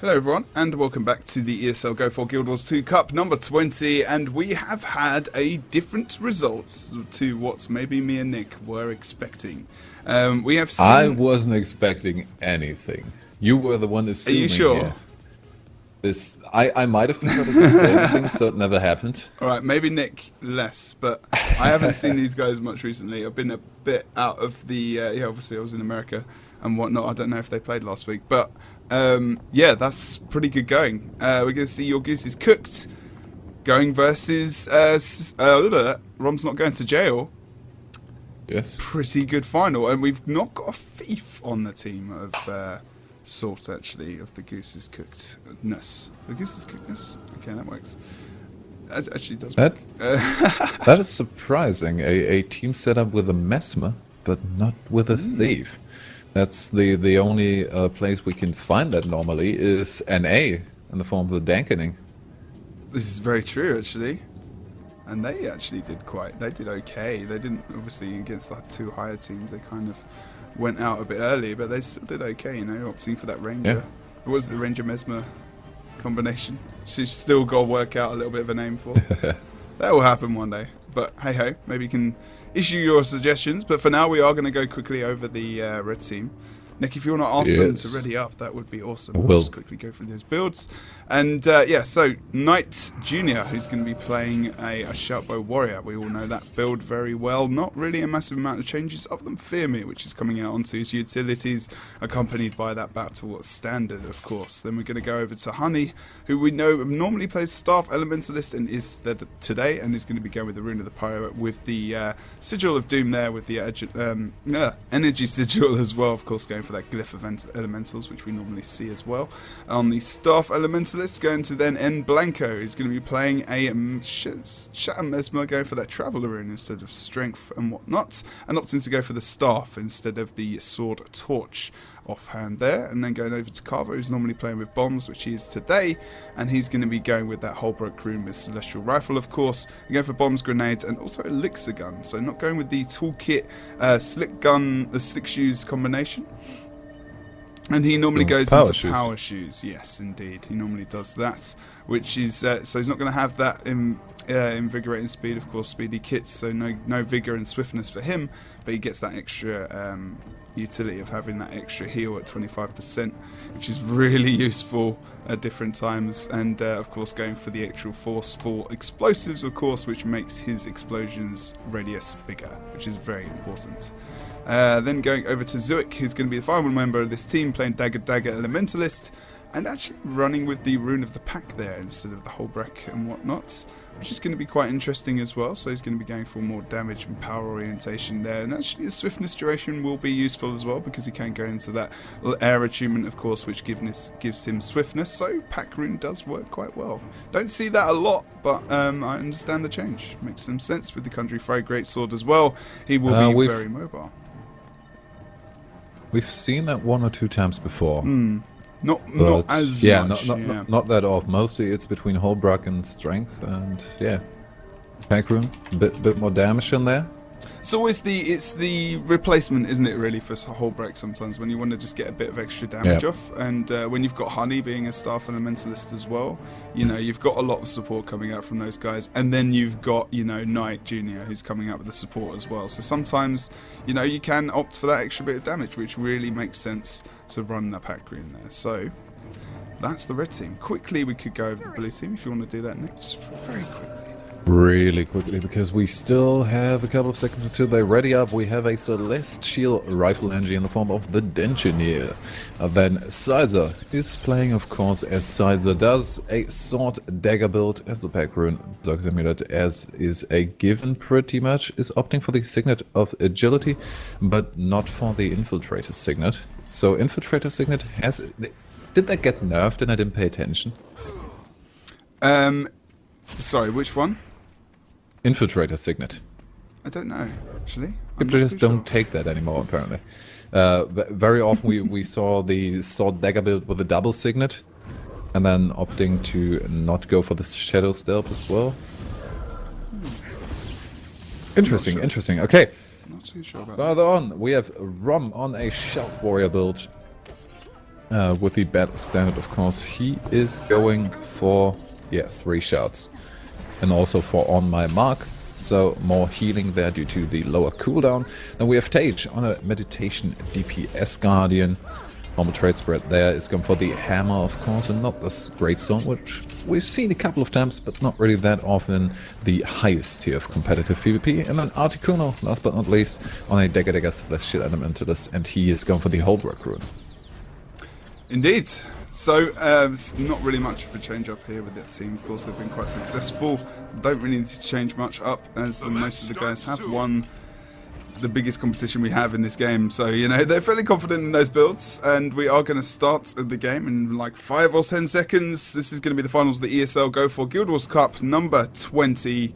Hello everyone, and welcome back to the ESL Go4GW2 Cup number 20, and we have had a different result to what maybe me and Nick were expecting. We have seen... I wasn't expecting anything. You were the one assuming. Are you sure? Here. I might have forgotten to say anything, so it never happened. Alright, maybe Nick less, but I haven't seen these guys much recently. I've been a bit out of the... yeah, obviously I was in America and whatnot. I don't know if they played last week, but... yeah, that's pretty good going. We're going to see your Goose is cooked going versus ROM's not going to jail. Yes. Pretty good final, and we've not got a thief on the team of sort actually of the Goose's cookedness. The Goose's cookedness. Okay, that works. That actually does work. That is surprising. A team set up with a mesmer, but not with a thief. That's the only place we can find that normally is NA in the form of the Dankening. This is very true, actually. And they actually they did okay. They didn't, obviously, against the two higher teams, they kind of went out a bit early, but they still did okay, you know, opting for that Ranger. Yeah. What was the Ranger-Mesmer combination? She's still got to work out a little bit of a name for. That will happen one day. But hey-ho, maybe you can issue your suggestions. But for now, we are going to go quickly over the red team. Nick, if you want to ask them to ready up, that would be awesome. We'll just quickly go through those builds. And yeah, so Knight Jr., who's going to be playing a Sharpbow Warrior. We all know that build very well. Not really a massive amount of changes other than Fear Me, which is coming out onto his utilities, accompanied by that Battle Standard, of course. Then we're going to go over to Honey, who we know normally plays Staff Elementalist and is there today, and is going to be going with the Rune of the Pirate with the Sigil of Doom there, with the Energy Sigil as well, of course, going for that Glyph of Elementals, which we normally see as well. On the Staff Elementalist, going to then N Blanco, who's going to be playing a Shatter Mesmer, going for that Traveler Rune instead of Strength and whatnot, and opting to go for the Staff instead of the Sword Torch offhand there. And then going over to Carver, who's normally playing with Bombs, which he is today, and he's going to be going with that Holbrook Rune with Celestial Rifle, of course, and going for Bombs, Grenades, and also Elixir Gun, so not going with the Toolkit Slick Gun, the Slick Shoes combination. And he normally goes into Power Shoes. Yes, indeed. He normally does that, which is... so he's not going to have that Invigorating Speed, of course, Speedy Kits, so no Vigor and Swiftness for him, but he gets that extra utility of having that extra heal at 25%, which is really useful at different times. And, of course, going for the actual forceful explosives, of course, which makes his explosions radius bigger, which is very important. Then going over to Zuik, who's going to be the final member of this team, playing Dagger Elementalist, and actually running with the Rune of the Pack there instead of the Holbrook and whatnot, which is going to be quite interesting as well. So he's going to be going for more damage and power orientation there, and actually the Swiftness duration will be useful as well, because he can go into that Air Attunement, of course, which gives him Swiftness, so Pack Rune does work quite well. Don't see that a lot, but I understand the change. Makes some sense with the Country Fry Greatsword as well. He will be very mobile. We've seen that one or two times before. Not as much. Not that often. Mostly it's between Holbrook and Strength, and yeah, Pack Rune, bit more damage in there. It's always the replacement, isn't it, really, for Holbrook sometimes, when you want to just get a bit of extra damage off. And when you've got Honey being a Staff Elementalist as well, you know, you've got a lot of support coming out from those guys. And then you've got, you know, Knight Jr., who's coming out with the support as well. So sometimes, you know, you can opt for that extra bit of damage, which really makes sense to run the Pack Rune there. So that's the red team. Quickly, we could go over the blue team if you want to do that, Nick, just very quickly. Really quickly, because we still have a couple of seconds until they ready up. We have a Celestial Rifle Engine in the form of the Dengineer. Then Sizer is playing, of course, as Sizer does, a Sword Dagger build as the Pack Rune Dark Amulet, as is a given pretty much, is opting for the Signet of Agility, but not for the Infiltrator Signet. So Infiltrator Signet has... Did that get nerfed and I didn't pay attention? Sorry, which one? Infiltrator Signet. I don't know, actually. People just don't take that anymore, apparently. Very often we saw the Sword Dagger build with a double Signet, and then opting to not go for the Shadow Stealth as well. Interesting, interesting. Okay. Not too sure about Further on, we have ROM on a Shelf Warrior build. with the battle standard, of course. He is going for, 3 shots. And also for on my mark. So more healing there due to the lower cooldown. Now we have Tage on a meditation DPS Guardian. Normal trade spread there is going for the hammer, of course, and not this great sword, which we've seen a couple of times, but not really that often the highest tier of competitive PvP. And then Articuno, last but not least, on a Dagger Celestial Elementalist, and he is going for the Holdwork rune. Indeed. So, not really much of a change up here with that team. Of course, they've been quite successful. Don't really need to change much up, as most of the guys have won the biggest competition we have in this game. So, you know, they're fairly confident in those builds, and we are going to start the game in like 5 or 10 seconds. This is going to be the finals of the ESL Go4 Cup number 20.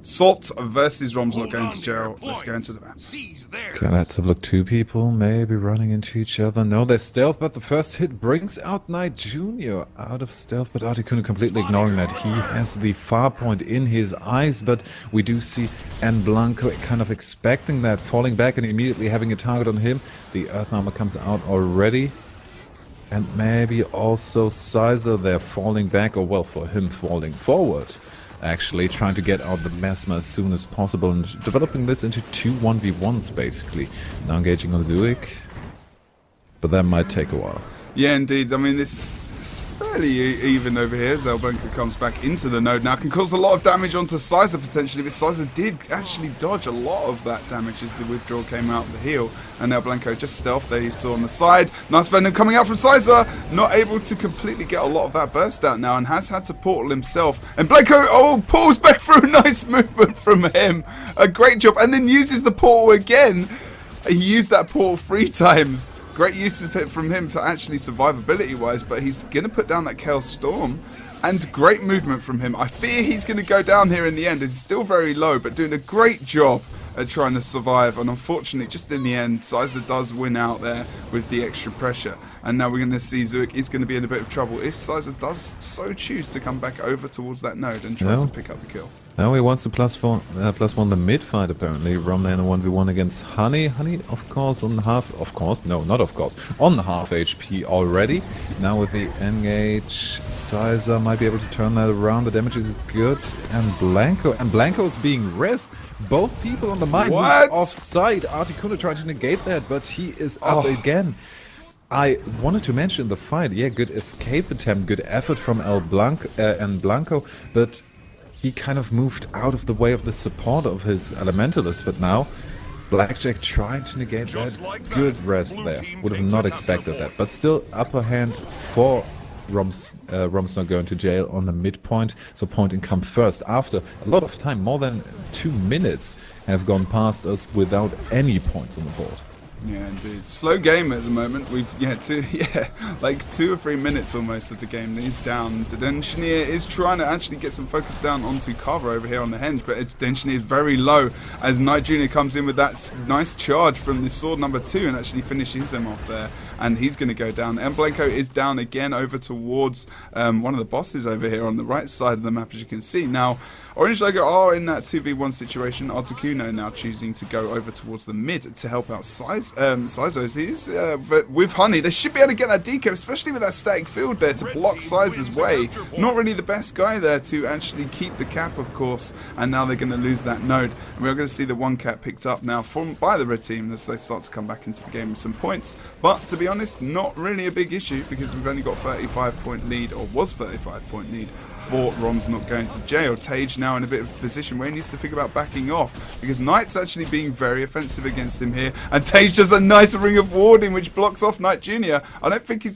Salt versus ROM's not going to jail. Let's go into the map. Okay, let's have a look. 2 people maybe running into each other. No, they're stealth, but the first hit brings out Knight Jr. out of stealth, but Articuno completely ignoring that. He has the far point in his eyes, but we do see N Blanco kind of expecting that, falling back and immediately having a target on him. The Earth Armor comes out already. And maybe also Sizer there falling back, or well, for him falling forward. Actually trying to get out the Mesmer as soon as possible and developing this into 2 1v1s basically. Now engaging on Zuik, but that might take a while. Yeah, indeed. I mean, it's fairly even over here. Zelbunker comes back into the node now. Can cause a lot of damage onto Sizer potentially, but Sizer did actually dodge a lot of that damage as the withdrawal came out of the heal. And now Blanco just stealth there, you saw on the side. Nice Venom coming out from Sizer. Not able to completely get a lot of that burst out now, and has had to portal himself. And Blanco, pulls back through. Nice movement from him. A great job. And then uses the portal again. He used that portal 3 times. Great use of it from him for actually survivability-wise, but he's going to put down that Chaos Storm. And great movement from him. I fear he's going to go down here in the end. He's still very low, but doing a great job at trying to survive. And unfortunately, just in the end, Sizer does win out there with the extra pressure. And now we're going to see Zuik is going to be in a bit of trouble if Sizer does so choose to come back over towards that node and tries to pick up the kill. Now he wants to +1 the mid fight apparently. Rom in a 1v1 against Honey. Honey, of course, on half, on half HP already. Now with the engage, Sizer might be able to turn that around. The damage is good. And Blanco is being risked. Both people on the mine offside. Articuno trying to negate that, but he is up again. I wanted to mention the fight. Yeah, good escape attempt, good effort from Blanco, but he kind of moved out of the way of the support of his Elementalist, but now Blackjack trying to negate that. Good rest there. Would have not expected that. But still, upper hand for Rom's not going to jail on the midpoint. So point income first. After a lot of time, more than 2 minutes have gone past us without any points on the board. Yeah, indeed. Slow game at the moment. We've like 2 or 3 minutes almost of the game is down. The Engineer is trying to actually get some focus down onto Carver over here on the henge, but the Engineer is very low as Knight Jr. comes in with that nice charge from the sword number 2 and actually finishes him off there. And he's going to go down. And Blanco is down again over towards one of the bosses over here on the right side of the map, as you can see. Now, Orange Logo are in that 2v1 situation. Articuno now choosing to go over towards the mid to help out Sizos. But with Honey, they should be able to get that decap, especially with that static field there to block Sizer's way. Not really the best guy there to actually keep the cap, of course. And now they're going to lose that node. And we're going to see the 1 cap picked up now by the red team as they start to come back into the game with some points. But to be honest, not really a big issue because we've only got 35-point lead, or was 35-point lead. For Rom's not going to jail. Tage now in a bit of a position where he needs to figure about backing off because Knight's actually being very offensive against him here, and Tage does a nice ring of warding which blocks off Knight Jr. I don't think he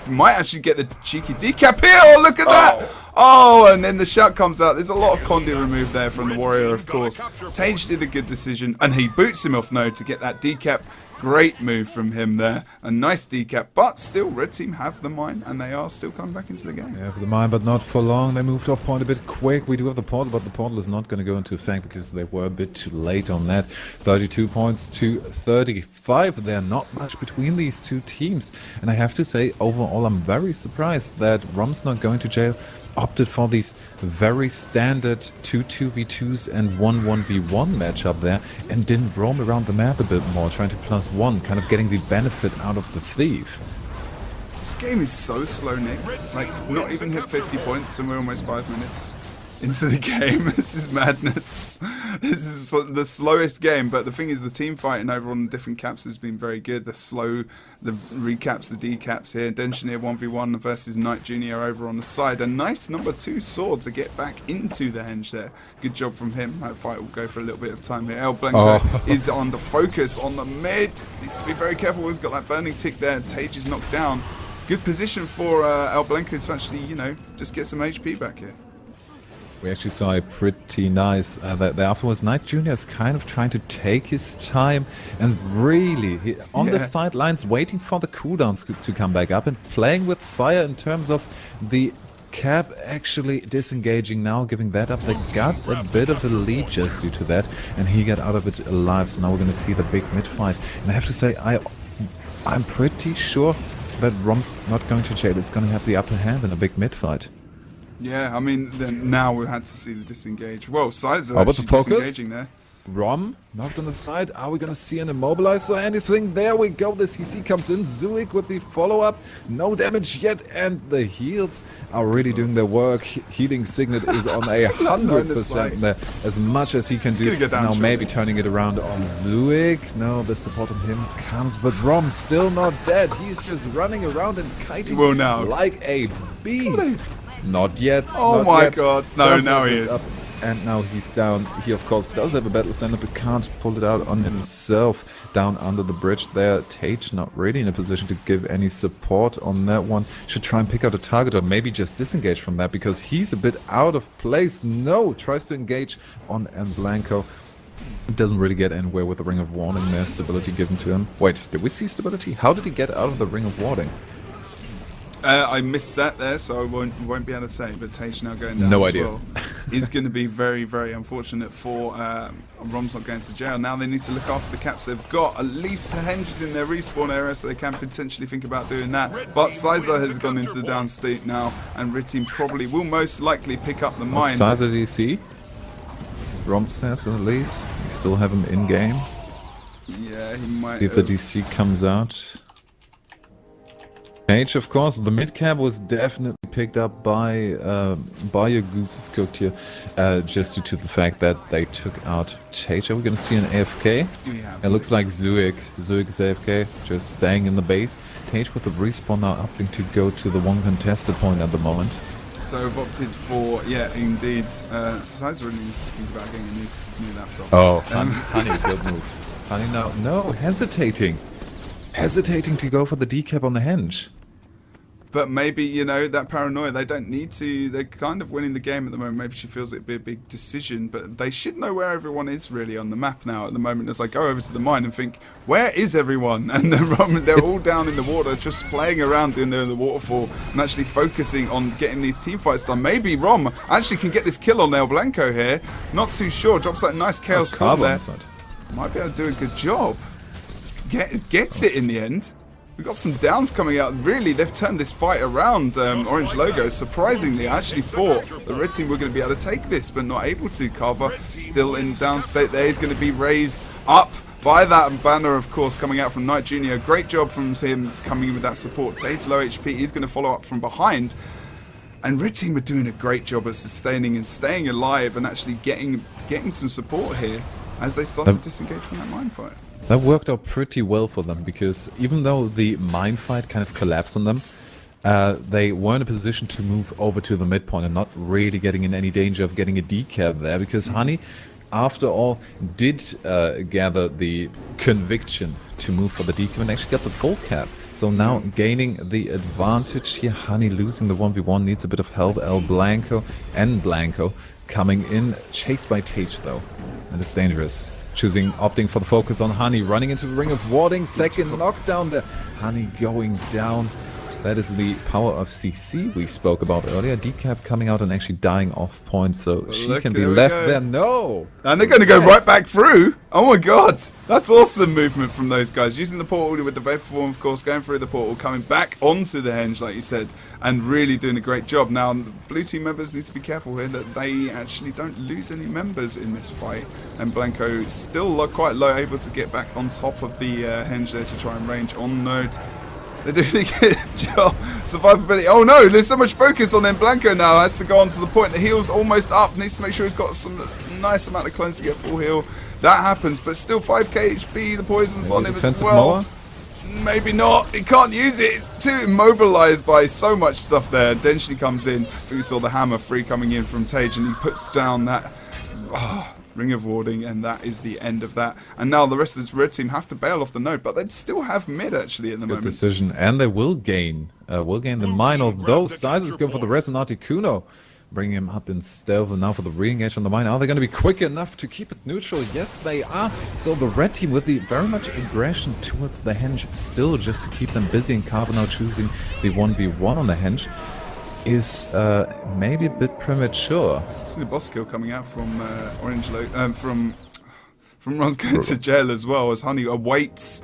might actually get the cheeky decap here. Oh, look at that! Oh, and then the shout comes out. There's a lot of Condi removed there from the Warrior, of course. Tage did a good decision, and he boots him off node to get that decap. Great move from him there. A nice decap, but still, red team have the mine, and they are still coming back into the game. Yeah, for the mine, but not for long. They moved off point a bit quick. We do have the portal, but the portal is not going to go into effect because they were a bit too late on that. 32 points to 35. There's not much between these 2 teams. And I have to say, overall, I'm very surprised that Rom's not going to jail opted for these very standard 2 2v2s and 1 1v1 matchup there and didn't roam around the map a bit more, trying to +1, kind of getting the benefit out of the thief. This game is so slow, Nick. Like, not even hit 50 points and we're almost 5 minutes into the game. This is madness. This is the slowest game, but the thing is the team fighting over on different caps has been very good. The recaps, the decaps here. Denchinier 1v1 versus Knight Jr. over on the side. A nice number 2 sword to get back into the henge there. Good job from him. That fight will go for a little bit of time here. El Blanco is on the focus on the mid. Needs to be very careful. He's got that burning tick there. Tage is knocked down. Good position for El Blanco to actually, you know, just get some HP back here. We actually saw a pretty nice, that afterwards Knight Jr. is kind of trying to take his time and really, on the sidelines, waiting for the cooldowns to come back up and playing with fire in terms of the cap actually disengaging now, giving that up. They got a bit of a lead just due to that, and he got out of it alive, so now we're going to see the big mid fight. And I have to say, I'm pretty sure that ROM's not going to jail. It's going to have the upper hand in a big mid fight. Yeah, I mean, then now we had to see the disengage. Well, sides are actually disengaging there. ROM knocked on the side. Are we going to see an immobilizer? Anything? There we go. The CC comes in. Zuik with the follow-up. No damage yet. And the heals are really doing their work. Healing Signet is on 100% there. As much as he can do. Now maybe turning it around on Zuik. No, the support on him comes. But ROM still not dead. He's just running around and kiting like a beast. Not yet. Oh my god. No, now he is. And now he's down. He, of course, does have a battle stand-up, but can't pull it out on himself. Down under the bridge there. Tage not really in a position to give any support on that one. Should try and pick out a target or maybe just disengage from that because he's a bit out of place. No, tries to engage on M. Blanco. Doesn't really get anywhere with the Ring of Warding there. Stability given to him. Wait, did we see stability? How did he get out of the Ring of Warding? I missed that there, so I won't be able to say. But Tage now going down no as idea. well is going to be very, very unfortunate for ROM's not going to jail. Now they need to look after the caps they've got. At least henges in their respawn area, so they can potentially think about doing that. But Sizer has gone into the down state now, and Ritteam probably will most likely pick up the mine. Sizer DC? ROM says at least. We still have him in game. Yeah, he might. If the DC comes out. Tage, of course, the mid cap was definitely picked up by your Goose's cooked here, just due to the fact that they took out Tage. Are we going to see an AFK? Yeah. It looks like Zuik. Zuik is AFK, just staying in the base. Tage with the respawn now opting to go to the one contested point at the moment. So I've opted for, yeah, indeed. Sizer really needs to think about getting a new laptop. Oh, Honey, good move. Honey now, no, hesitating to go for the decap on the henge. But maybe, you know, that paranoia, they don't need to, they're kind of winning the game at the moment. Maybe she feels it'd be a big decision, but they should know where everyone is really on the map now at the moment as I go over to the mine and think, where is everyone? And they're all down in the water, just playing around in the waterfall and actually focusing on getting these team fights done. Maybe ROM actually can get this kill on El Blanco here. Not too sure. Drops that nice chaos storm there. Might be able to do a good job. Gets it in the end. We've got some downs coming out. Really, they've turned this fight around. Orange Logo, surprisingly, I actually thought the red team were going to be able to take this, but not able to. Carver still in down state there. He's going to be raised up by that banner, of course, coming out from Knight Jr. Great job from him coming in with that support. Tage, low HP. He's going to follow up from behind. And Red Team are doing a great job of sustaining and staying alive and actually getting some support here as they start to disengage from that mine fight. That worked out pretty well for them, because even though the mine fight kind of collapsed on them, they were in a position to move over to the midpoint and not really getting in any danger of getting a decap there, because Honey, after all, did gather the conviction to move for the decap and actually got the full cap. So now gaining the advantage here. Honey losing the 1v1, needs a bit of help. El Blanco and Blanco coming in, chased by Tage though, and it's dangerous. Opting for the focus on Honey, running into the Ring of Warding, second knockdown there. Honey going down. That is the power of CC we spoke about earlier. Decap coming out and actually dying off point, so she can be left there. No! And they're going to go right back through. Oh my god! That's awesome movement from those guys. Using the portal with the Vapor Form, of course, going through the portal, coming back onto the henge, like you said, and really doing a great job. Now, the blue team members need to be careful here that they actually don't lose any members in this fight. And Blanco still quite low, able to get back on top of the henge there to try and range on node. They're doing a good job. Survivability. Oh no, there's so much focus on them. Blanco now has to go on to the point. The heal's almost up. Needs to make sure he's got some nice amount of clones to get full heal. That happens, but still 5k HP. The poison's on him as well. Maybe not. He can't use it. It's too immobilized by so much stuff there. Denshi comes in. I think we saw the hammer free coming in from Tage, and he puts down that ring of warding, and that is the end of that. And now the rest of this red team have to bail off the node, but they still have mid actually at the moment. Good decision, and they will gain the mine. Although Sizes go for the Resonati Kuno, bringing him up in stealth, and now for the re-engage on the mine. Are they going to be quick enough to keep it neutral? Yes, they are. So the red team with the very much aggression towards the henge, still just to keep them busy, and Carver now choosing the 1v1 on the henge is maybe a bit premature. See the boss kill coming out from Orange from Ron's going to jail as well, as Honey awaits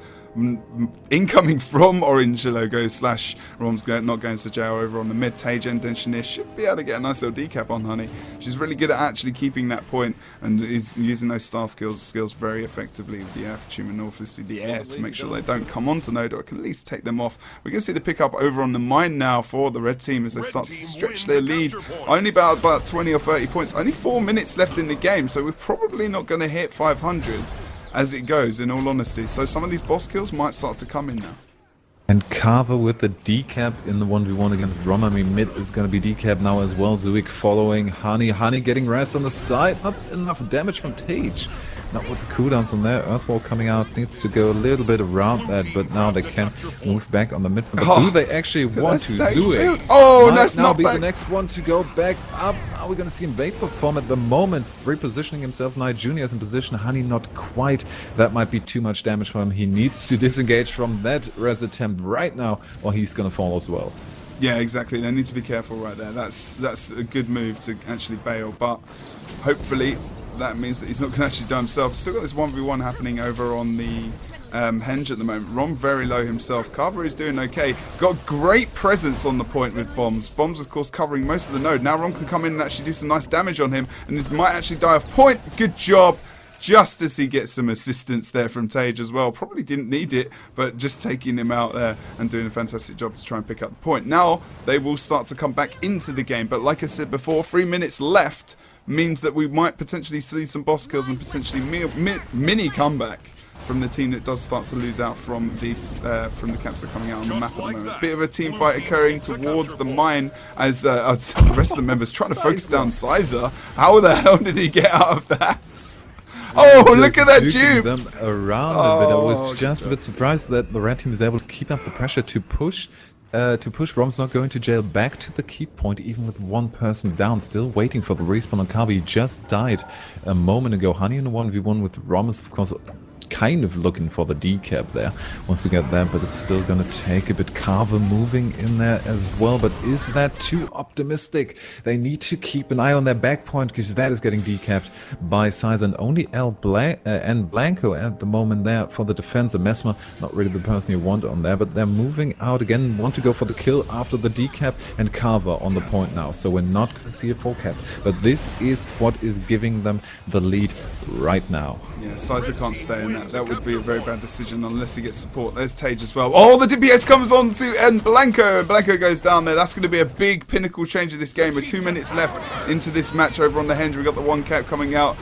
incoming from Orange logo / Rom's not going to jail over on the mid. Tage and Engineer should be able to get a nice little decap on Honey. She's really good at actually keeping that point and is using those staff skills very effectively with the air for Tumor North, the air, to make sure they don't come onto node, or can at least take them off. We're going to see the pickup over on the mine now for the red team as they start to stretch their lead. Only about 20 or 30 points. Only 4 minutes left in the game, so we're probably not going to hit 500 as it goes, in all honesty. So some of these boss kills might start to come in now. And Carver with the decap in the 1v1 against ROM. I mean, mid is going to be decap now as well. Zuik following Honey. Honey getting rest on the side. Not enough damage from Tage. Not with the cooldowns on there. Earthwall coming out. Needs to go a little bit around that, but now they can move back on the mid. But do they actually want to? Zuik. Oh, that's now not be back. The next one to go back up. Are we going to see him bait perform at the moment? Repositioning himself. Knight Jr. is in position. Honey not quite. That might be too much damage for him. He needs to disengage from that res attempt right now, or he's going to fall as well. Yeah, exactly. They need to be careful right there. That's a good move to actually bail, but hopefully that means that he's not going to actually die himself. Still got this 1v1 happening over on the henge at the moment. Rom very low himself. Carver is doing okay. Got great presence on the point with bombs. Bombs, of course, covering most of the node. Now Rom can come in and actually do some nice damage on him, and this might actually die off point. Good job. Just as he gets some assistance there from Tage as well. Probably didn't need it, but just taking him out there and doing a fantastic job to try and pick up the point. Now they will start to come back into the game, but like I said before, 3 minutes left means that we might potentially see some boss kills and potentially mini comeback from the team that does start to lose out from these from the camps that are coming out on the map at the moment. Bit of a team fight occurring towards the mine as the rest of the members trying to focus down Sizer. How the hell did he get out of that? Oh, look at that dupe! Them around a bit. I was just a bit surprised that the red team is able to keep up the pressure to push. Rom's not going to jail, back to the keep point, even with one person down, still waiting for the respawn on Kabi. He just died a moment ago. Honey in a 1v1 with Rom is, of course, kind of looking for the decap there. Wants to get that, but it's still going to take a bit. Carver moving in there as well, but is that too optimistic? They need to keep an eye on their back point, because that is getting decapped by Size, and only and Blanco at the moment there for the defense. A Mesmer, not really the person you want on there, but they're moving out again, want to go for the kill after the decap, and Carver on the point now. So we're not going to see a full cap, but this is what is giving them the lead right now. Yeah, Sizer can't stay in that. That would be a very bad decision unless he gets support. There's Tage as well. Oh, the DPS comes on to and Blanco. And Blanco goes down there. That's going to be a big pinnacle change of this game. With 2 minutes left into this match over on the henge. We've got the one cap coming out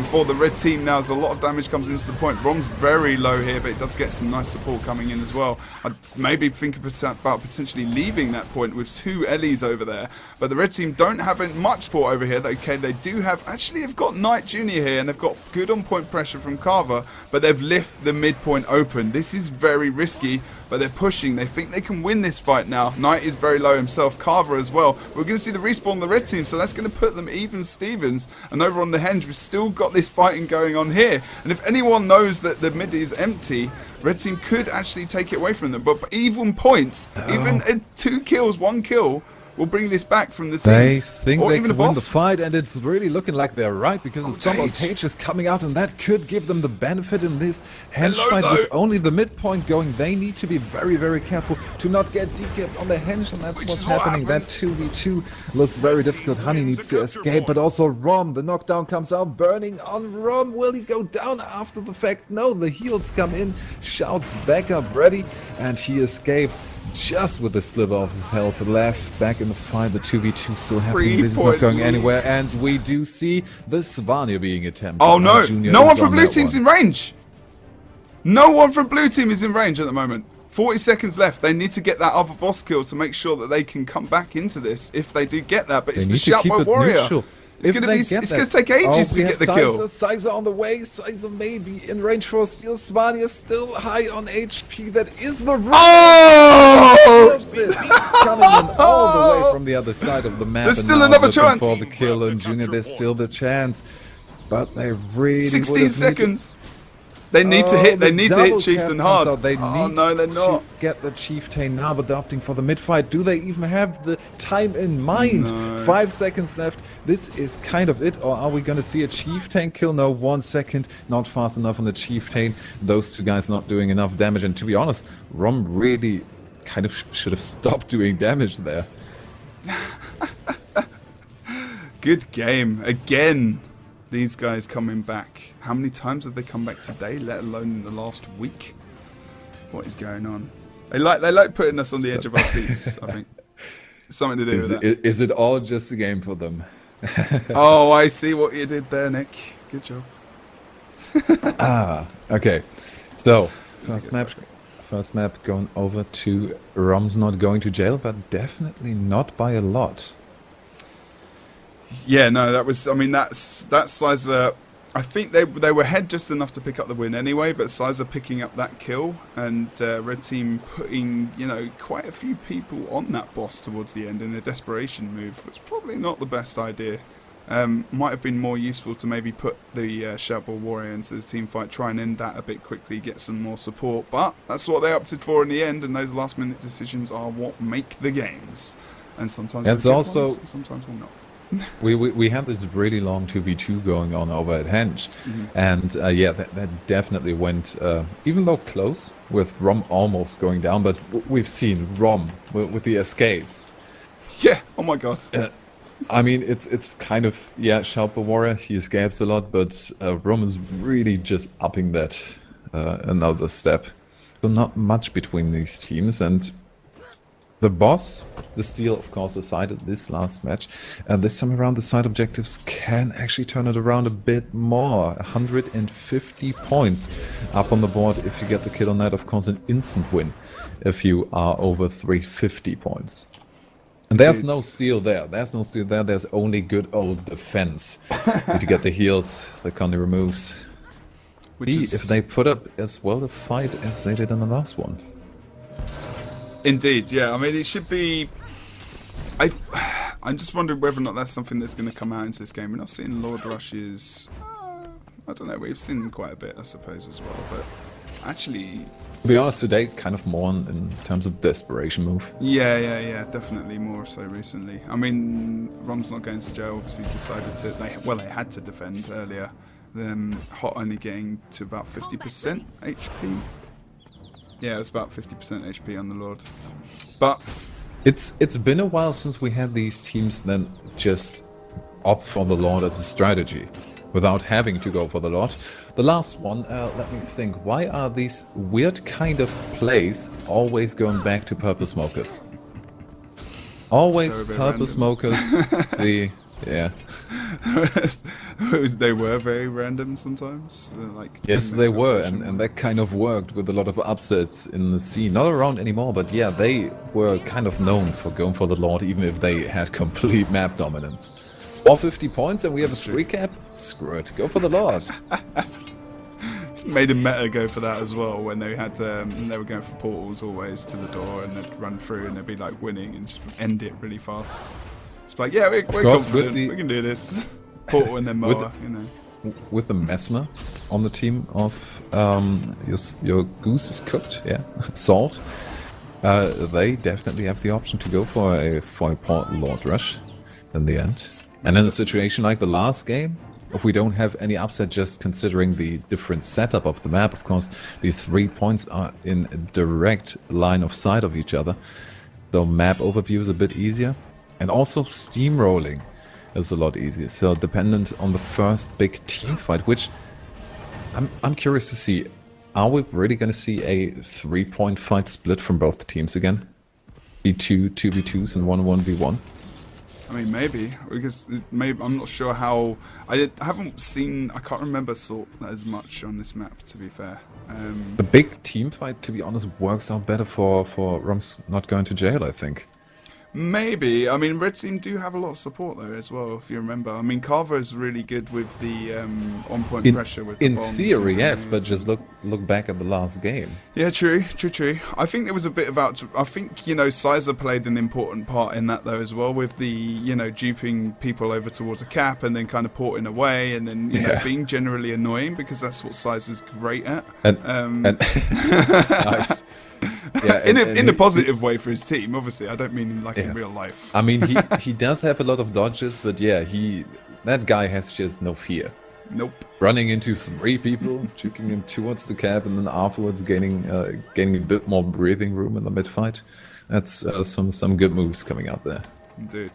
for the red team now. As a lot of damage comes into the point. Rom's very low here, but it does get some nice support coming in as well. I'd maybe think about potentially leaving that point with 2 Ellies over there. But the red team don't have much support over here. Okay, they do have, actually they've got Knight Jr. here, and they've got good on point pressure from Carver, but they've left the midpoint open. This is very risky, but they're pushing. They think they can win this fight now. Knight is very low himself, Carver as well. We're going to see the respawn on the red team, so that's going to put them even Stevens. And over on the henge, we've still got this fighting going on here. And if anyone knows that the mid is empty, red team could actually take it away from them. But even points, even 2 kills, 1 kill, will bring this back from the teams. They think or they even can win the fight, and it's really looking like they're right, because the somehow Tage is coming out, and that could give them the benefit in this henge fight. With only the midpoint going, they need to be very, very careful to not get decapped on the henge, and that's what's happening. That 2v2 looks very difficult. Honey needs to escape, but also Rom. The knockdown comes out, burning on Rom. Will he go down after the fact? No, the heals come in, shouts back up ready, and he escapes. just with a sliver of his health left. Back in the fight, the 2v2 still happening. This is 3-point not going lead. anywhere, and we do see the Svanir being attempted. Oh no! Junior No one is from on blue that team's one. in range! No one from blue team is in range at the moment. 40 seconds left. They need to get that other boss kill to make sure that they can come back into this if they do get that. But it's They the need to keep Shoutbow it Warrior. neutral. It's If gonna they be. get It's that- gonna take ages we to have get the kill. Sizer on the way. Sizer may be in range for a steal. Svanir still high on HP. That is the room. Oh! Coming in all the way from the other side of the map. There's and still now another looking chance. for the kill, and Junior, there's still the chance. But they really 16 would've seconds. They need to hit. They need to hit Chieftain hard. They Oh need no, they're not. to get the Chieftain now, but they're opting for the mid-fight. Do they even have the time in mind? No. 5 seconds left. This is kind of it, or are we going to see a Chieftain kill? No, 1 second. Not fast enough on the Chieftain. Those two guys not doing enough damage. And to be honest, ROM really kind of should have stopped doing damage there. Good game again. These guys coming back. How many times have they come back today? Let alone in the last week. What is going on? They like putting us on the edge of our seats. I think something to do with that. Is it all just a game for them? Oh, I see what you did there, Nick. Good job. Okay, so Music first map going over to ROM's not going to jail, but definitely not by a lot. Yeah, no, that was. I mean, that's Sizer. I think they were ahead just enough to pick up the win anyway. But Sizer picking up that kill and Red Team putting quite a few people on that boss towards the end in a desperation move was probably not the best idea. Might have been more useful to maybe put the Shoutbow Warrior into the team fight, try and end that a bit quickly, get some more support. But that's what they opted for in the end, and those last minute decisions are what make the games. And sometimes It's they're good also- ones, and sometimes they're not. We had this really long 2v2 going on over at Henge, and yeah, that definitely went, even though close, with ROM almost going down, but we've seen ROM with the escapes. Yeah. Oh my god. I mean, it's kind of, yeah, Shoutbow Warrior, he escapes a lot, but ROM is really just upping that another step. So not much between these teams, and the boss, the steal, of course, aside of this last match, this time around the side objectives can actually turn it around a bit more. 150 points up on the board if you get the kill on that. Of course, an instant win if you are over 350 points. And there's no steal there. There's no steal there. There's only good old defense. Need to get the heals that Connie removes. Which See is if they put up as well a fight as they did in the last one. indeed, yeah. I mean, it should be. I'm just wondering whether or not that's something that's going to come out into this game. We're not seeing Lord Rushes. I don't know. We've seen quite a bit, I suppose, as well. But actually, To be honest, today kind of more in terms of desperation move. yeah, definitely more so recently. I mean, Rom's not going to jail. Obviously, decided to. They had to defend earlier. Them Hot only getting to about 50% HP. Yeah, it was about 50% HP on the Lord. But It's been a while since we had these teams then just opt for the Lord as a strategy, without having to go for the Lord. The last one, let me think. Why are these weird kind of plays always going back to Purple Smokers? Always So a bit Purple random. Smokers. Yeah. they were very random sometimes. Like Yes, 10 they minutes of were, session. and that kind of worked with a lot of upsets in the scene. Not around anymore, but yeah, they were kind of known for going for the Lord, even if they had complete map dominance. 450 points, and we have That's a true. 3 cap? Screw it, go for the Lord. Made a meta go for that as well when they had they were going for portals always to the door and they'd run through and they'd be like winning and just end it really fast. It's like, yeah, we're course, with confident, the- we can do this. Portal and then With mower, you know. With the Mesmer on the team of your Goose is cooked, yeah, salt, they definitely have the option to go for a 5-point Lord Rush in the end. And in a situation like the last game, if we don't have any upset, just considering the different setup of the map, of course, the 3 points are in a direct line of sight of each other. The map overview is a bit easier. And also steamrolling is a lot easier. So dependent on the first big team fight, which I'm curious to see. Are we really going to see a 3-point fight split from both teams again? 2 2v2s and 1v1. I mean, maybe because maybe I'm not sure how. Haven't seen. I can't remember sort as much on this map. To be fair, The big team fight, to be honest, works out better for ROMs not going to jail, I think. maybe. I mean, Red Team do have a lot of support though as well. If you remember, I mean, Carver is really good with the on-point pressure with the In bombs theory, and yes, but grenades just look back at the last game. Yeah, true. I think there was a bit about. I think Sizer played an important part in that though as well, with the duping people over towards a cap and then kind of porting away, and then know, being generally annoying because that's what Sizer's great at. And nice. Yeah, in a positive way for his team. Obviously, I don't mean like in real life. I mean, he does have a lot of dodges, but yeah, that guy has just no fear. Nope. Running into 3 people, juking him towards the cap, and then afterwards gaining a bit more breathing room in the mid fight. That's some good moves coming out there. Indeed.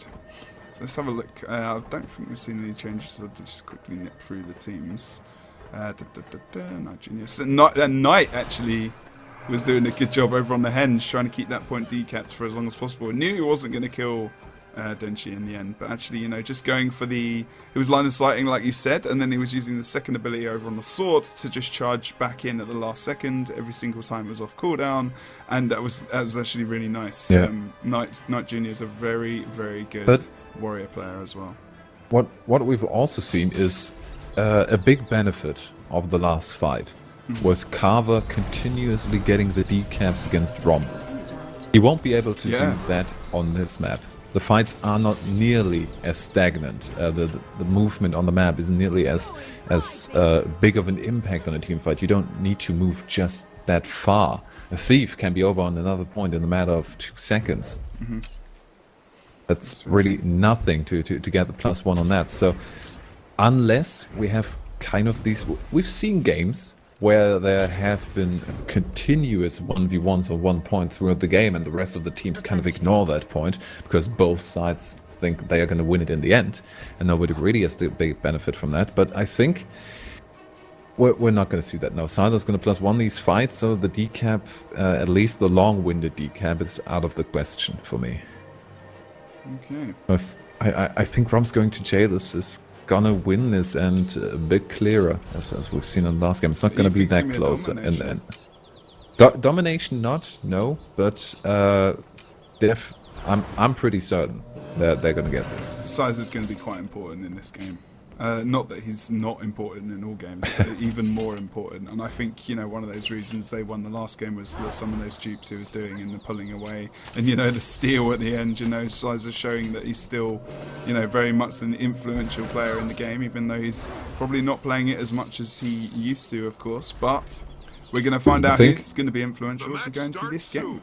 So let's have a look. I don't think we've seen any changes. I'll just quickly nip through the teams. Night Junior. So Knight actually was doing a good job over on the Henge, trying to keep that point decapped for as long as possible. Knew he wasn't going to kill Denshi in the end, but actually, just going for he was line of sighting like you said, and then he was using the second ability over on the sword to just charge back in at the last second every single time it was off cooldown, and that was actually really nice. Yeah. Knight Junior is a very, very good warrior player as well. What we've also seen is a big benefit of the last fight was Carver continuously getting the decaps against ROM. He won't be able to do that on this map. The fights are not nearly as stagnant. The movement on the map isn't nearly as big of an impact on a team fight. You don't need to move just that far. A thief can be over on another point in a matter of 2 seconds. That's really nothing to get the +1 on that. So unless we have kind of these... We've seen games where there have been continuous 1v1s or 1 point throughout the game, and the rest of the teams kind of ignore that point because both sides think they are going to win it in the end, and nobody really has the big benefit from that. But I think we're not going to see that now. Sizer's going to +1 these fights, so the decap, at least the long-winded decap, is out of the question for me. Okay. I think ROM's going to jail is gonna win this, and a bit clearer as we've seen in the last game. It's not gonna be that close. And domination, no, but I'm pretty certain that they're gonna get this. Size is going to be quite important in this game. Not that he's not important in all games, but even more important. And I think, one of those reasons they won the last game was some of those dupes he was doing and the pulling away. And, the steal at the end, Sizer showing that he's still, very much an influential player in the game, even though he's probably not playing it as much as he used to, of course. But we're going to find out who's going to be influential as we go into this game.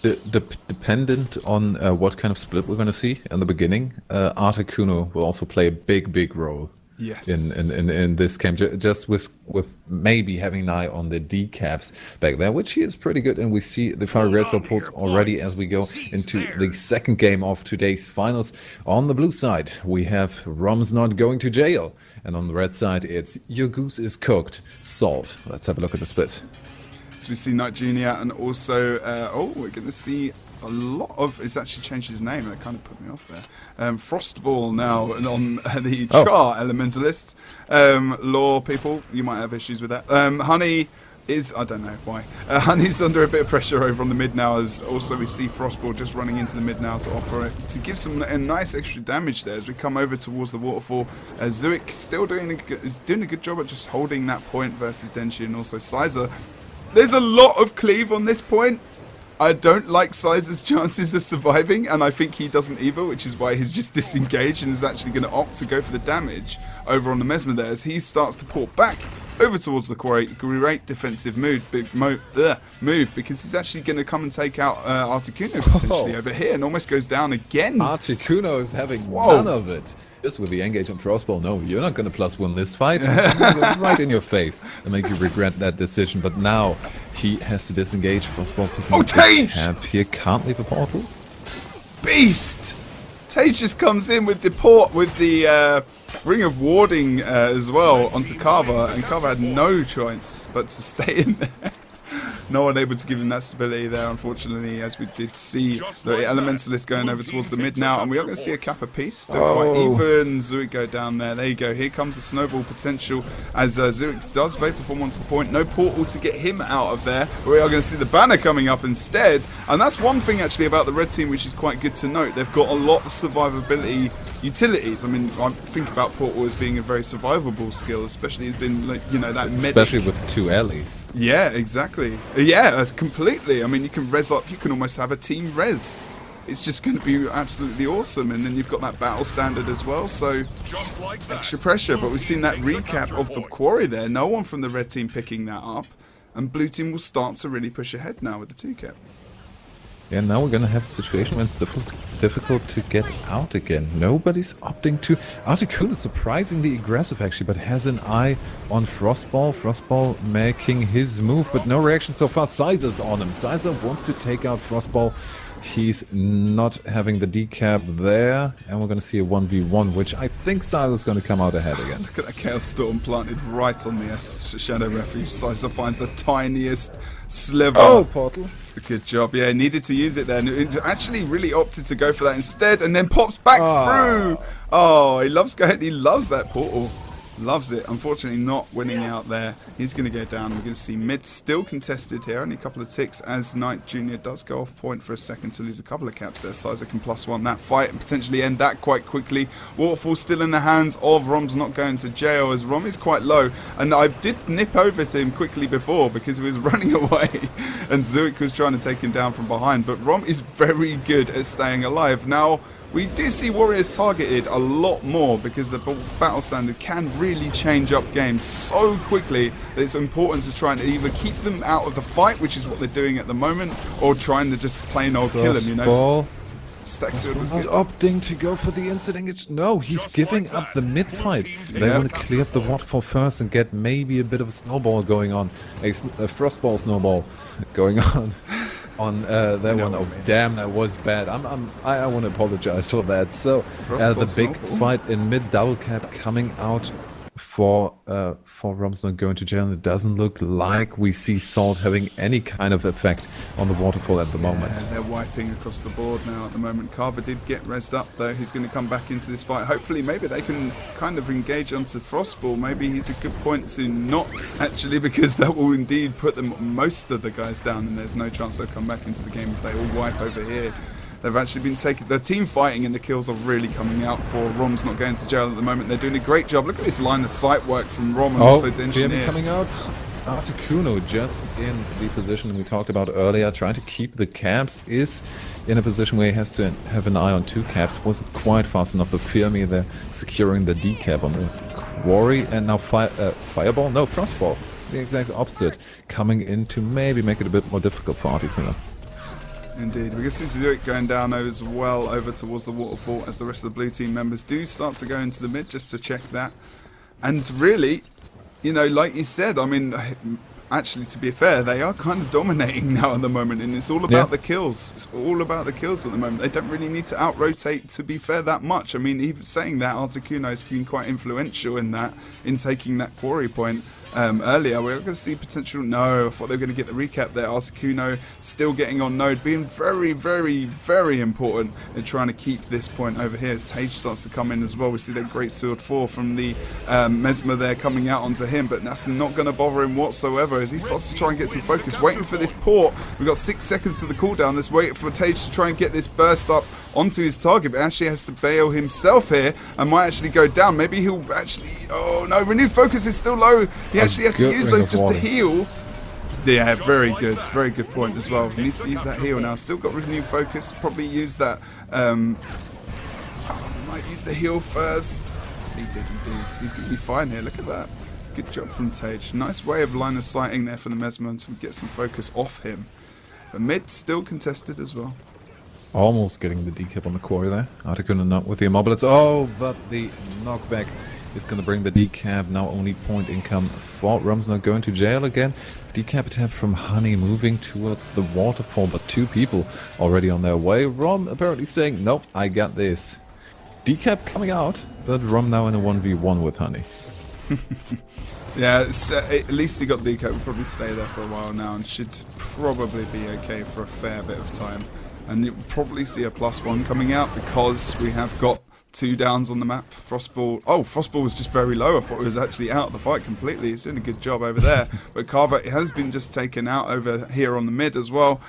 Dependent on what kind of split we're going to see in the beginning, Articuno will also play a big role. Yes. In this game, just with maybe having an eye on the decaps back there, which he is pretty good, and we see the fire red reports already as we go into the second game of today's finals. On the blue side, we have ROM's not going to jail, and on the red side, it's your goose is cooked, salt. Let's have a look at the split. So we see Knight Junior, and also, we're going to see a lot of... It's actually changed his name, that kind of put me off there. Frostball now on the Char Elementalist. Law people, you might have issues with that. Honey is... I don't know why. Honey's under a bit of pressure over on the mid now, as also we see Frostball just running into the mid now to operate, to give some a nice extra damage there as we come over towards the waterfall. Zuik still doing a good job at just holding that point versus Denshi, and also Sizer. There's a lot of cleave on this point. I don't like Sizer's chances of surviving, and I think he doesn't either, which is why he's just disengaged and is actually going to opt to go for the damage over on the Mesmer there, as he starts to port back over towards the great defensive move, because he's actually going to come and take out Articuno potentially over here, and almost goes down again. Articuno is having none of it. Just with the engage on Frostball, no, you're not going to +1 this fight. Right in your face and make you regret that decision. But now he has to disengage. Frostball picking up Tage! Cap here, can't leave a portal. Beast! Tage just comes in with the port, with the Ring of Warding as well onto Carver, and Carver had no choice but to stay in there. no one able to give him that stability there, unfortunately, as we did see the Elementalist going over towards the mid now. And we are going to see a cap apiece. Still quite even. Zuik go down there. There you go. Here comes the snowball potential as Zuik does Vapor Form onto the point. No portal to get him out of there. We are going to see the banner coming up instead. And that's one thing actually about the red team which is quite good to note. They've got a lot of survivability utilities. I mean, I think about Portal as being a very survivable skill, especially it's been, like, you know, that medic. Especially with 2 allies. Yeah, exactly. Yeah, that's completely. I mean, you can res up, you can almost have a team res. It's just going to be absolutely awesome. And then you've got that battle standard as well, so extra pressure. But we've seen that recap of the quarry there. No one from the red team picking that up. And blue team will start to really push ahead now with the 2 cap. Yeah, now we're gonna have a situation where it's difficult to get out again. Nobody's opting to... Articuno is surprisingly aggressive actually, but has an eye on Frostball. Frostball making his move, but no reaction so far. Sizer's on him. Sizer wants to take out Frostball. He's not having the decap there, and we're gonna see a 1v1, which I think Sizer's gonna come out ahead again. Look at that Chaos Storm planted right on the Shadow Refuge. Sizer finds the tiniest sliver. Oh, portal. Good job. Yeah, needed to use it then. It actually really opted to go for that instead, and then pops back through. Oh, he loves that portal. Loves it. Unfortunately, not winning out there. He's going to go down. We're going to see mid still contested here. Only a couple of ticks as Knight Jr. does go off point for a second to lose a couple of caps there. Sizer can +1 that fight and potentially end that quite quickly. Waterfall still in the hands of Rom's not going to jail, as Rom is quite low. And I did nip over to him quickly before because he was running away and Zuik was trying to take him down from behind. But Rom is very good at staying alive. Now, we do see Warriors targeted a lot more because the battle standard can really change up games so quickly that it's important to try and either keep them out of the fight, which is what they're doing at the moment, or trying to just plain old kill them, you know. Stackfield was good. Opting to go for the incident. No, he's giving up the mid fight. They want to clear up the waterfall first and get maybe a bit of a snowball going on. A frostball snowball going on. That one. Oh, damn, that was bad. I want to apologize for that. So the big fight in mid double cap coming out for Rom's not going to jail. It doesn't look like we see Salt having any kind of effect on the waterfall at the moment. They're wiping across the board now at the moment. Carver did get rezzed up though. He's going to come back into this fight. Hopefully, maybe they can kind of engage onto Frostball. Maybe he's a good point to not actually, because that will indeed put them most of the guys down, and there's no chance they'll come back into the game if they all wipe over here. They've actually been taking the team fighting, and the kills are really coming out for Rom's not going to jail at the moment. They're doing a great job. Look at this line of sight work from Rom and also Denchinier. Coming out. Articuno just in the position we talked about earlier, trying to keep the caps, is in a position where he has to have an eye on 2 caps. Wasn't quite fast enough. The Firmi there securing the decap on the quarry, and now Fireball? No, Frostball. The exact opposite. Coming in to maybe make it a bit more difficult for Articuno. Indeed. We can see Zuik going down as well over towards the waterfall as the rest of the blue team members do start to go into the mid just to check that. And really, you know, like you said, I mean, actually, to be fair, they are kind of dominating now at the moment, and it's all about the kills. It's all about the kills at the moment. They don't really need to out-rotate, to be fair, that much. I mean, even saying that, Articuno has been quite influential in that, in taking that quarry point. Earlier, we were going to see potential. No, I thought they were going to get the recap there. Articuno still getting on node, being very, very, very important in trying to keep this point over here as Tage starts to come in as well. We see that great sword 4 from the Mesmer there coming out onto him, but that's not going to bother him whatsoever as he starts to try and get some focus. Waiting for this port. We've got 6 seconds to the cooldown. Let's wait for Tage to try and get this burst up onto his target, but actually has to bail himself here and might actually go down. Maybe he'll actually... Oh no, renewed focus is still low. He actually has to use those just to heal. Yeah, very good point as well. He needs to use that heal now. Still got renewed focus. Probably use that. Might use the heal first. He did indeed. He's going to be fine here. Look at that. Good job from Tage. Nice way of line of sighting there for the Mesmer to get some focus off him. But mid still contested as well. Almost getting the decap on the quarry there. Articuno not with the immobilites. Oh, but the knockback is going to bring the decap. Now only point income for Rom's not going to jail again. Decap tap from Honey moving towards the waterfall, but 2 people already on their way. Rom apparently saying, nope, I got this. Decap coming out, but Rom now in a 1v1 with Honey. Yeah, at least he got decap. Will probably stay there for a while now and should probably be okay for a fair bit of time. And you'll probably see a +1 coming out because we have got 2 downs on the map. Frostball. Oh, Frostball was just very low. I thought he was actually out of the fight completely. He's doing a good job over there. But Carver has been just taken out over here on the mid as well.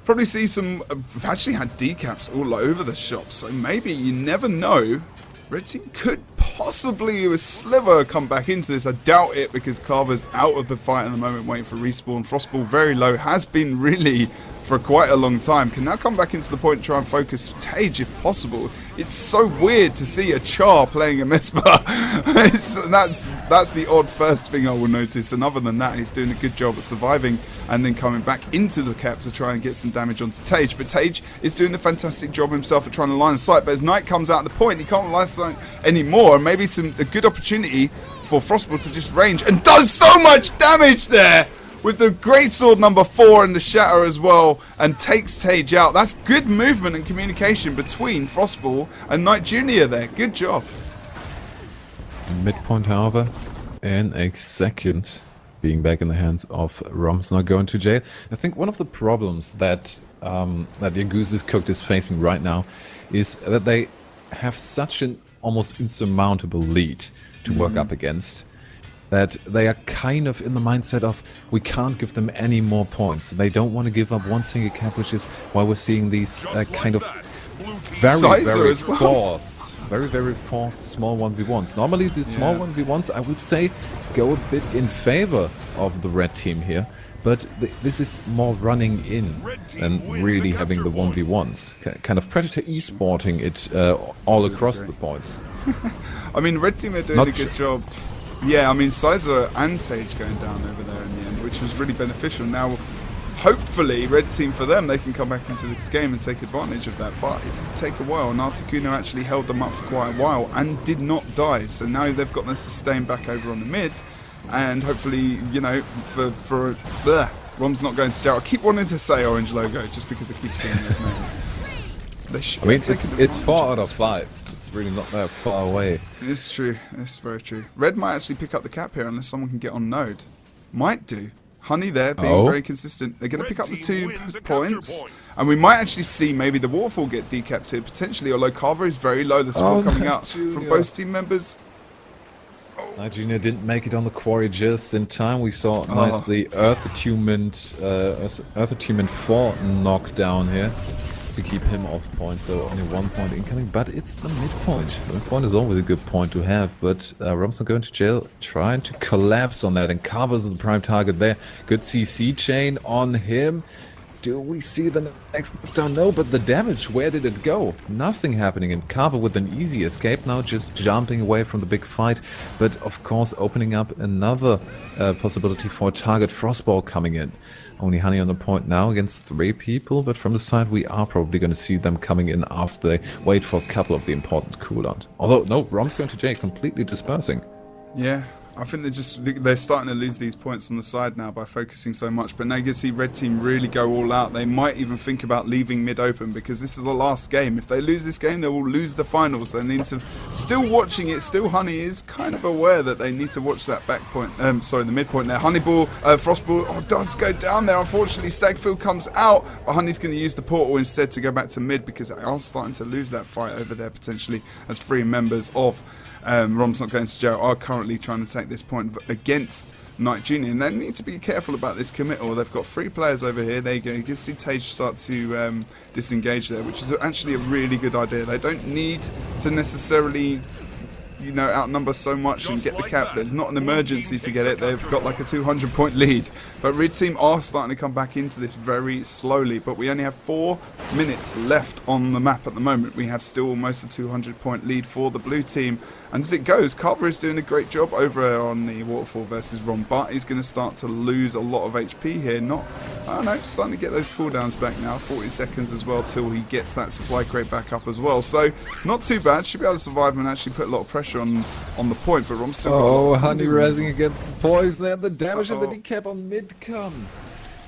Probably see some. We've actually had decaps all over the shop, so maybe you never know. Red team could possibly, with Sliver, come back into this. I doubt it because Carver's out of the fight at the moment, waiting for respawn. Frostball very low, has been really for quite a long time. Can now come back into the point and try and focus Tage if possible. It's so weird to see a Char playing a Mesmer. That's the odd first thing I will notice. And other than that, he's doing a good job of surviving and then coming back into the cap to try and get some damage onto Tage. But Tage is doing a fantastic job himself at trying to line of sight. But as Knight comes out at the point, he can't line of sight anymore. Maybe a good opportunity for Frostball to just range and does so much damage there with the greatsword number 4 and the shatter as well, and takes Tage out. That's good movement and communication between Frostball and Knight Jr. there. Good job. Midpoint, however, in a second, being back in the hands of ROM's not going to jail. I think one of the problems that your Goose is Cooked is facing right now is that they have such an almost insurmountable lead to work up against, that they are kind of in the mindset of we can't give them any more points. They don't want to give up one single cap, which is why we're seeing these kind of very forced small 1v1s. Normally the small 1v1s, I would say, go a bit in favor of the red team here, but this is more running in and really having the 1v1s. Kind of Predator esporting it all across the points. I mean, red team are doing a good job. Yeah, I mean, Sizer and Tage going down over there in the end, which was really beneficial. Now, hopefully, red team for them, they can come back into this game and take advantage of that. But it did take a while, and Articuno actually held them up for quite a while and did not die. So now they've got their sustain back over on the mid, and hopefully, you know, for ROM's not going to jail. I keep wanting to say Orange Logo just because I keep seeing those names. They should. I mean, it's 4 out of 5. It's really not that far away. It's true. It's very true. Red might actually pick up the cap here unless someone can get on node. Might do. Honey there being very consistent. They're going to pick up the 2 points. And we might actually see maybe the Waterfall get decapped here potentially, although Carver is very low. The support coming out from both team members. Knight Jr. didn't make it on the quarry just in time. We saw nicely Earth Attunement 4 knockdown here to keep him off point, so only 1 point incoming, but it's the midpoint. The midpoint is always a good point to have, but ROM's not going to jail, trying to collapse on that, and Carver's the prime target there. Good CC chain on him. Do we see the next knockdown? No, but the damage, where did it go? Nothing happening, and Carver with an easy escape now, just jumping away from the big fight, but of course opening up another possibility for a target. Frostball coming in. Only Honey on the point now against 3 people, but from the side we are probably going to see them coming in after they wait for a couple of the important cooldowns. Although, no, ROM's going to J, completely dispersing. Yeah, I think they're starting to lose these points on the side now by focusing so much. But now you can see red team really go all out. They might even think about leaving mid open because this is the last game. If they lose this game, they will lose the finals. They need to still watching it. Still, Honey is kind of aware that they need to watch that back point. Sorry, the mid point there. Honeyball, Frostball, does go down there. Unfortunately, Stagfield comes out, but Honey's going to use the portal instead to go back to mid because they are starting to lose that fight over there potentially as 3 members of ROM's not going to jail are currently trying to take this point against Knight Jr. and they need to be careful about this committal. They've got 3 players over here. There you go. You can see Tage start to disengage there, which is actually a really good idea. They don't need to necessarily, you know, outnumber so much and get the cap. There's not an emergency to get it. They've got like a 200-point lead. But red team are starting to come back into this very slowly. But we only have 4 minutes left on the map at the moment. We have still almost a 200-point lead for the blue team. And as it goes, Carver is doing a great job over on the Waterfall versus ROM, but he's going to start to lose a lot of HP here. I don't know, starting to get those cooldowns back now. 40 seconds as well till he gets that supply crate back up as well. So, not too bad. Should be able to survive and actually put a lot of pressure on the point, but ROM's still got Honey razzing against the poison and the damage and the decap on mid comes.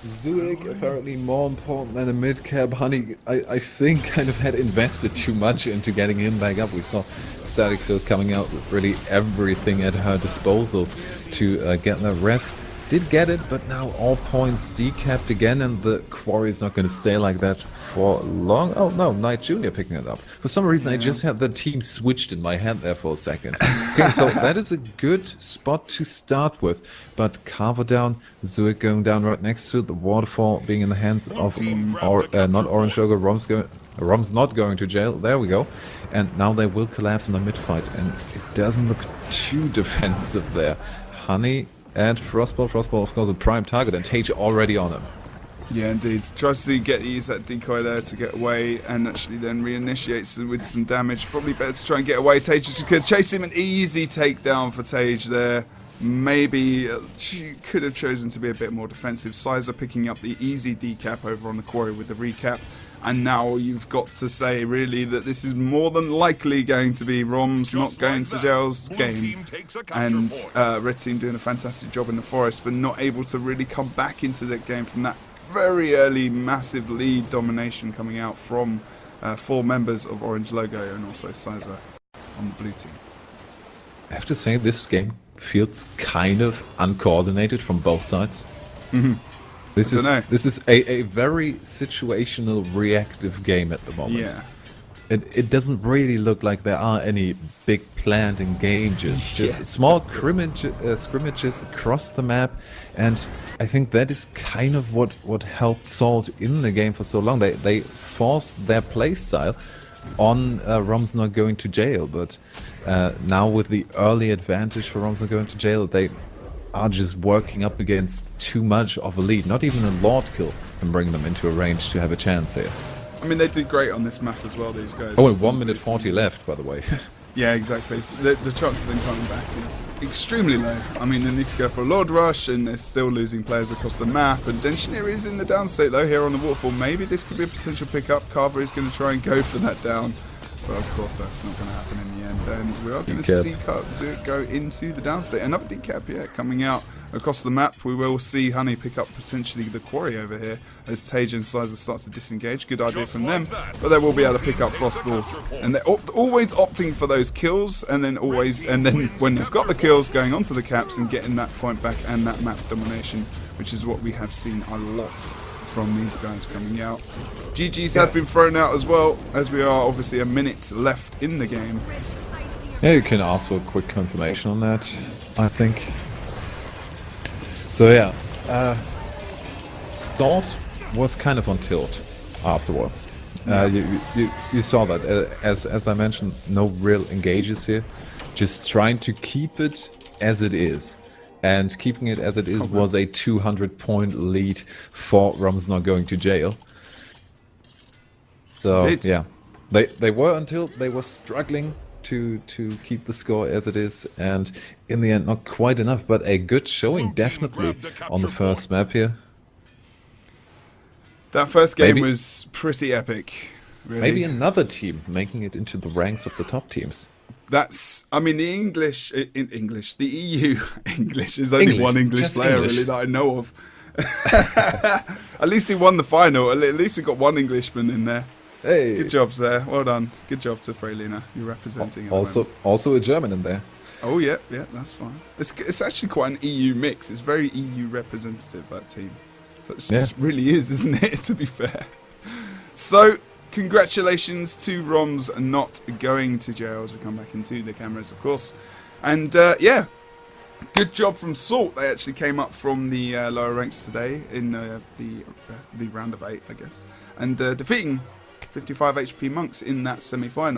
Zuik apparently more important than a mid-cap. Honey, I think, kind of had invested too much into getting him back up. We saw Static Field coming out with really everything at her disposal to get that rest. Did get it, but now all points decapped again, and the quarry is not going to stay like that for long. Oh no, Knight Jr. picking it up. For some reason, I just had the team switched in my head there for a second. Okay, so that is a good spot to start with. But Carver down, Zuik going down right next to the waterfall, being in the hands of not Orange Logo. Rom's not going to jail. There we go. And now they will collapse in the mid-fight, and it doesn't look too defensive there. Honey and Frostball, of course, a prime target, and Tage already on him. Yeah, indeed. Tries to use that decoy there to get away, and actually then reinitiates with some damage. Probably better to try and get away. Tage just could chase him. An easy takedown for Tage there. Maybe she could have chosen to be a bit more defensive. Sizer picking up the easy decap over on the quarry with the recap. And now you've got to say, really, that this is more than likely going to be Rom's not going to jail's game. And Red Team doing a fantastic job in the forest, but not able to really come back into that game from that very early massive lead domination coming out from 4 members of Orange Logo and also Sizer on the blue team. I have to say, this game feels kind of uncoordinated from both sides. Mm-hmm. This is a very situational, reactive game at the moment. Yeah. It doesn't really look like there are any big planned engages. Just small scrimmages across the map, and I think that is kind of what held Salt in the game for so long. They forced their playstyle on Rom's not going to jail, but now with the early advantage for Rom's not going to jail, they are just working up against too much of a lead. Not even a Lord kill can bring them into a range to have a chance here. I mean, they did great on this map as well, these guys. Oh, and 1 minute 40 left, by the way. Yeah, exactly. So the chance of them coming back is extremely low. I mean, they need to go for a Lord Rush, and they're still losing players across the map. And Denchinier is in the downstate, though, here on the waterfall. Maybe this could be a potential pickup. Carver is going to try and go for that down. But of course, that's not going to happen in the end. And we are going to see Zuik go into the downstate. Another decap, yeah, coming out across the map. We will see Honey pick up potentially the quarry over here as Tage and Sizer start to disengage. Good idea from them. But they will be able to pick up Frostball. And they're always opting for those kills. And then when they've got the kills, going onto the caps and getting that point back and that map domination, which is what we have seen a lot from these guys coming out. GGs have been thrown out as well, as we are obviously a minute left in the game. Yeah, you can ask for a quick confirmation on that, I think. So yeah, Salt was kind of on tilt afterwards. You saw that, as I mentioned, no real engages here. Just trying to keep it as it is. And keeping it as it is was a 200-point lead for Rom's not going to jail. So yeah, they were struggling to keep the score as it is, and in the end, not quite enough, but a good showing definitely on the first map here. That first game was pretty epic. Really. Maybe another team making it into the ranks of the top teams. That's, I mean, the EU English is only one English player really that I know of. At least he won the final. At least we got one Englishman in there. Hey, good jobs there. Well done. Good job to Freylina. You're representing. Also a German in there. Oh yeah, that's fine. It's actually quite an EU mix. It's very EU representative, that team. So it just really is, isn't it? To be fair. So. Congratulations to Rom's not going to jail as we come back into the cameras, of course. And yeah, good job from Salt. They actually came up from the lower ranks today in the round of 8, I guess, and defeating 55 HP Monks in that semi-final.